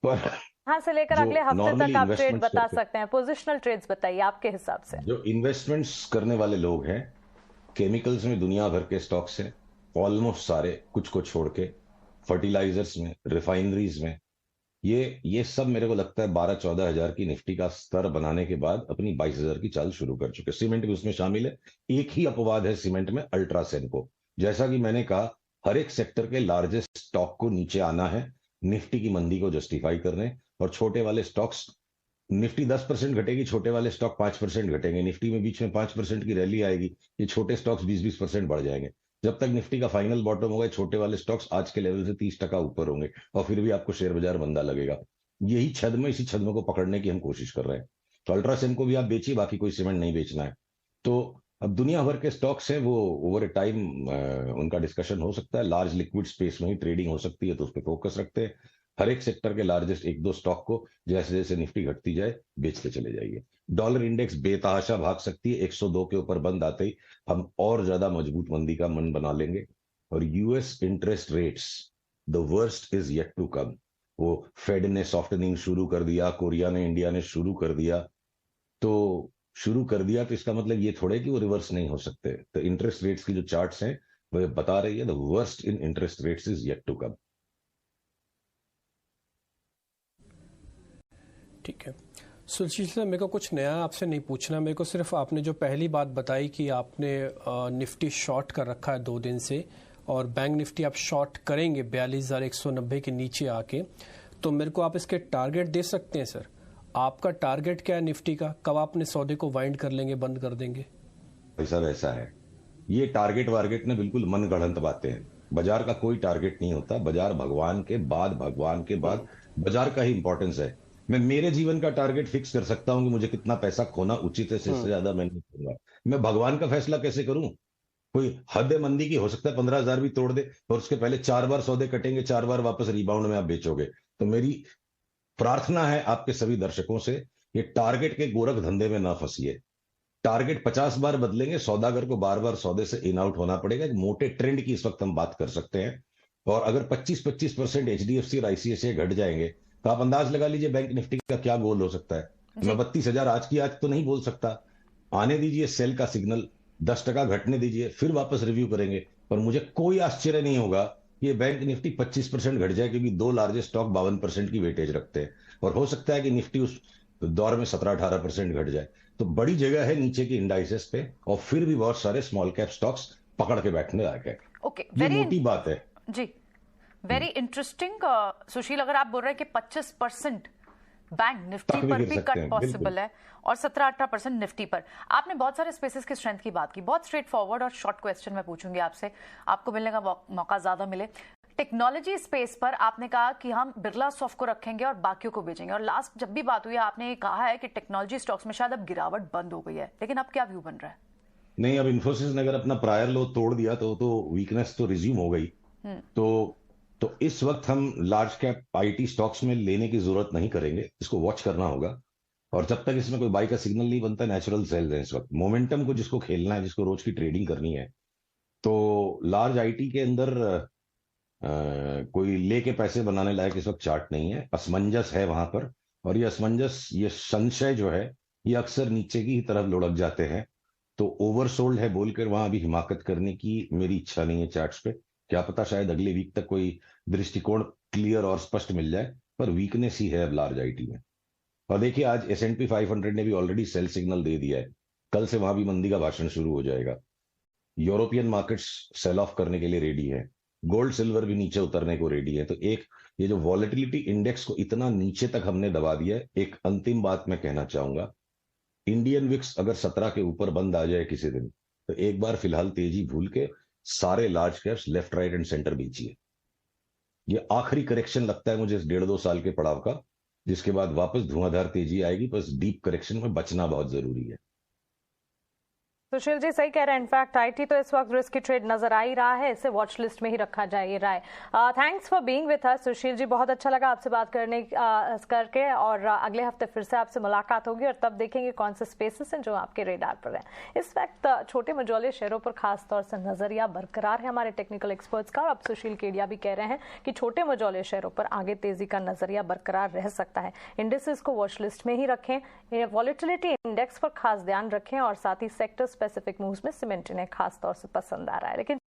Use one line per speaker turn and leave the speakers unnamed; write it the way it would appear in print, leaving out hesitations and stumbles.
पर
यहाँ से लेकर
जो
अगले हफ्ते
नॉर्मली
तक आप ट्रेड
इन्वेस्टमेंट्स
बता
करते
सकते हैं, पोजिशनल ट्रेड्स बताइए आपके हिसाब से।
जो इन्वेस्टमेंट्स करने वाले लोग हैं, केमिकल्स में दुनिया भर के स्टॉक्स हैं, ऑलमोस्ट सारे, कुछ को छोड़ के, फर्टिलाइजर्स में, रिफाइनरीज में, ये सब मेरे को लगता है 12-14 हजार की निफ्टी का स्तर बनाने के बाद अपनी 22 हजार की चाल शुरू कर चुके। सीमेंट भी उसमें शामिल है। एक ही अपवाद है सीमेंट में, अल्ट्रासेन को। जैसा कि मैंने कहा, हर एक सेक्टर के लार्जेस्ट स्टॉक को नीचे आना है निफ्टी की मंदी को जस्टिफाई करने, और छोटे वाले स्टॉक्स, निफ्टी 10% घटेगी, छोटे वाले स्टॉक 5% घटेंगे। निफ्टी में बीच में 5% की रैली आएगी, ये छोटे स्टॉक्स 20-20% बढ़ जाएंगे। जब तक निफ्टी का फाइनल बॉटम होगा, छोटे वाले स्टॉक्स आज के लेवल से 30% ऊपर होंगे, और फिर भी आपको शेयर बाजार मंदा लगेगा। यही छद्म, इसी छद्म को पकड़ने की हम कोशिश कर रहे हैं। तो अल्ट्रासेन को भी आप बेचिए, बाकी कोई सीमेंट नहीं बेचना है। तो अब दुनिया भर के स्टॉक्स हैं, वो ओवर ए टाइम उनका डिस्कशन हो सकता है। लार्ज लिक्विड स्पेस में ही ट्रेडिंग हो सकती है, तो उस पर फोकस रखते हैं। हर एक सेक्टर के लार्जेस्ट एक दो स्टॉक को जैसे जैसे निफ्टी घटती जाए बेचते चले जाइए। डॉलर इंडेक्स बेतहाशा भाग सकती है, 102 के ऊपर बंद आते ही हम और ज्यादा मजबूत मंदी का मन बना लेंगे। और US interest rates, the worst is yet to come. वो फेड ने सॉफ्टनिंग शुरू कर दिया, कोरिया ने, इंडिया ने शुरू कर दिया। तो शुरू कर दिया तो इसका मतलब ये थोड़े कि वो रिवर्स नहीं हो सकते। तो इंटरेस्ट रेट्स की जो चार्ट्स हैं वो बता रही है, the worst in interest rates is yet to come.
ठीक है सुशील सर, मेरे को कुछ नया आपसे नहीं पूछना। मेरे को सिर्फ आपने जो पहली बात बताई कि आपने निफ्टी शॉर्ट कर रखा है 2 दिन से, और बैंक निफ्टी आप शॉर्ट करेंगे 42,190 के नीचे आके, तो मेरे को आप इसके टारगेट दे सकते हैं सर? आपका टारगेट क्या है निफ्टी का? कब आप अपने सौदे को वाइंड कर लेंगे, बंद कर देंगे?
ऐसा वैसा है, ये टारगेट वारगेट ने बिल्कुल मन गढ़ंत बातें हैं। बाजार का कोई टारगेट नहीं होता। बाजार भगवान के बाद, भगवान के बाद बाजार का ही इंपॉर्टेंस है। मैं मेरे जीवन का टारगेट फिक्स कर सकता हूं कि मुझे कितना पैसा खोना उचित है, इससे ज्यादा मैं नहीं करूंगा। मैं भगवान का फैसला कैसे करूं? कोई हद है मंदी की, हो सकता है 15 हजार भी तोड़ दे, और उसके पहले 4 बार सौदे कटेंगे, 4 बार वापस रिबाउंड में आप बेचोगे। तो मेरी प्रार्थना है आपके सभी दर्शकों से, ये टारगेट के गोरख धंधे में ना फंसिए। टारगेट 50 बार बदलेंगे, सौदागर को बार बार सौदे से इन आउट होना पड़ेगा। एक मोटे ट्रेंड की इस वक्त हम बात कर सकते हैं। और अगर 25-25% एचडीएफसी और आईसीआईसीआई घट जाएंगे, तो आप अंदाज लगा लीजिए बैंक निफ्टी का क्या गोल हो सकता है। मैं 32 हजार आज की आज तो नहीं बोल सकता। आने दीजिए सेल का सिग्नल, 10% घटने दीजिए, फिर वापस रिव्यू करेंगे। पर मुझे कोई आश्चर्य नहीं होगा कि ये बैंक निफ्टी 25% घट जाए, क्योंकि दो लार्जेस्ट स्टॉक 52% की वेटेज रखते हैं। और हो सकता है कि निफ्टी उस दौर में 17-18% घट जाए। तो बड़ी जगह है नीचे की इंडाइसेस पे, और फिर भी बहुत सारे स्मॉल कैप स्टॉक्स पकड़ के बैठने लायक है।
ओके,
ये मोटी बात है
जी, वेरी इंटरेस्टिंग। सुशील, अगर आप बोल रहे हैं कि 25% बैंक निफ्टी पर भी कट पॉसिबल है और 17-18% निफ्टी पर, आपने बहुत सारे स्पेसेस की स्ट्रेंथ की बात की। बहुत स्ट्रेट फॉरवर्ड और शॉर्ट क्वेश्चन मैं पूछूंगी आपसे, आपको मिलने का मौका ज्यादा मिले। टेक्नोलॉजी स्पेस पर आपने कहा कि हम बिरला सॉफ्ट को रखेंगे और बाकियों को बेचेंगे, और लास्ट जब भी बात हुई आपने कहा है कि टेक्नोलॉजी स्टॉक्स में शायद अब गिरावट बंद हो गई है, लेकिन अब क्या व्यू बन रहा है?
नहीं, अब इन्फोसिस ने अगर अपना प्रायर लो तोड़ दिया तो वीकनेस तो रिज्यूम हो गई। तो तो इस वक्त हम लार्ज कैप आईटी स्टॉक्स में लेने की जरूरत नहीं करेंगे, इसको वॉच करना होगा। और जब तक इसमें कोई बाई का सिग्नल नहीं बनता, नेचुरल सेल्स है इस वक्त। मोमेंटम को जिसको खेलना है, जिसको रोज की ट्रेडिंग करनी है, तो लार्ज आईटी के अंदर कोई लेके पैसे बनाने लायक इस वक्त चार्ट नहीं है। असमंजस है वहां पर, और ये असमंजस, ये संशय जो है, ये अक्सर नीचे की तरफ लुढ़क जाते हैं। तो ओवरसोल्ड है बोलकर वहां अभी हिमाकत करने की मेरी इच्छा नहीं है चार्ट्स पे। क्या पता शायद अगले वीक तक कोई दृष्टिकोण क्लियर और स्पष्ट मिल जाए, पर वीकनेस ही है अब लार्ज आईटी में। और देखिए, आज S&P 500 ने भी ऑलरेडी सेल सिग्नल दे दिया है। कल से वहां भी मंदी का भाषण शुरू हो जाएगा। यूरोपियन मार्केट्स सेल ऑफ करने के लिए रेडी है। गोल्ड सिल्वर भी नीचे उतरने को रेडी है। तो एक, ये जो वॉलेटिलिटी इंडेक्स को इतना नीचे तक हमने दबा दिया है। एक अंतिम बात मैं कहना चाहूंगा, इंडियन विक्स अगर 17 के ऊपर बंद आ जाए किसी दिन, तो एक बार फिलहाल तेजी भूल के सारे large caps left right and centre बेचिए। ये आखिरी करेक्शन लगता है मुझे इस 1.5-2 साल के पड़ाव का, जिसके बाद वापस धुआंधार तेजी आएगी। बस डीप करेक्शन में बचना बहुत जरूरी है।
सुशील जी सही कह रहे हैं। इनफैक्ट आईटी तो इस वक्त रिस्की ट्रेड नजर आ ही रहा है, इसे वॉच लिस्ट में ही रखा जाए, ये राय। Thanks for being with us Sushil ji, बहुत अच्छा लगा आपसे बात करके और अगले हफ्ते फिर से आपसे मुलाकात होगी और तब देखेंगे कौन से स्पेसेस हैं जो आपके रेडार पर हैं। इस वक्त छोटे मझोले शेयरों पर खास तौर से नजरिया बरकरार है हमारे टेक्निकल एक्सपर्ट्स का, और अब सुशील केडिया भी कह रहे हैं कि छोटे मझोले शेयरों पर आगे तेजी का नजरिया बरकरार रह सकता है। इंडेक्सेस को वॉच लिस्ट में ही रखें, वॉलेटिलिटी इंडेक्स पर खास ध्यान रखें और साथ ही सेक्टर स्पेसिफिक मूव्स में सीमेंट इन्हें खास तौर से पसंद आ रहा है। लेकिन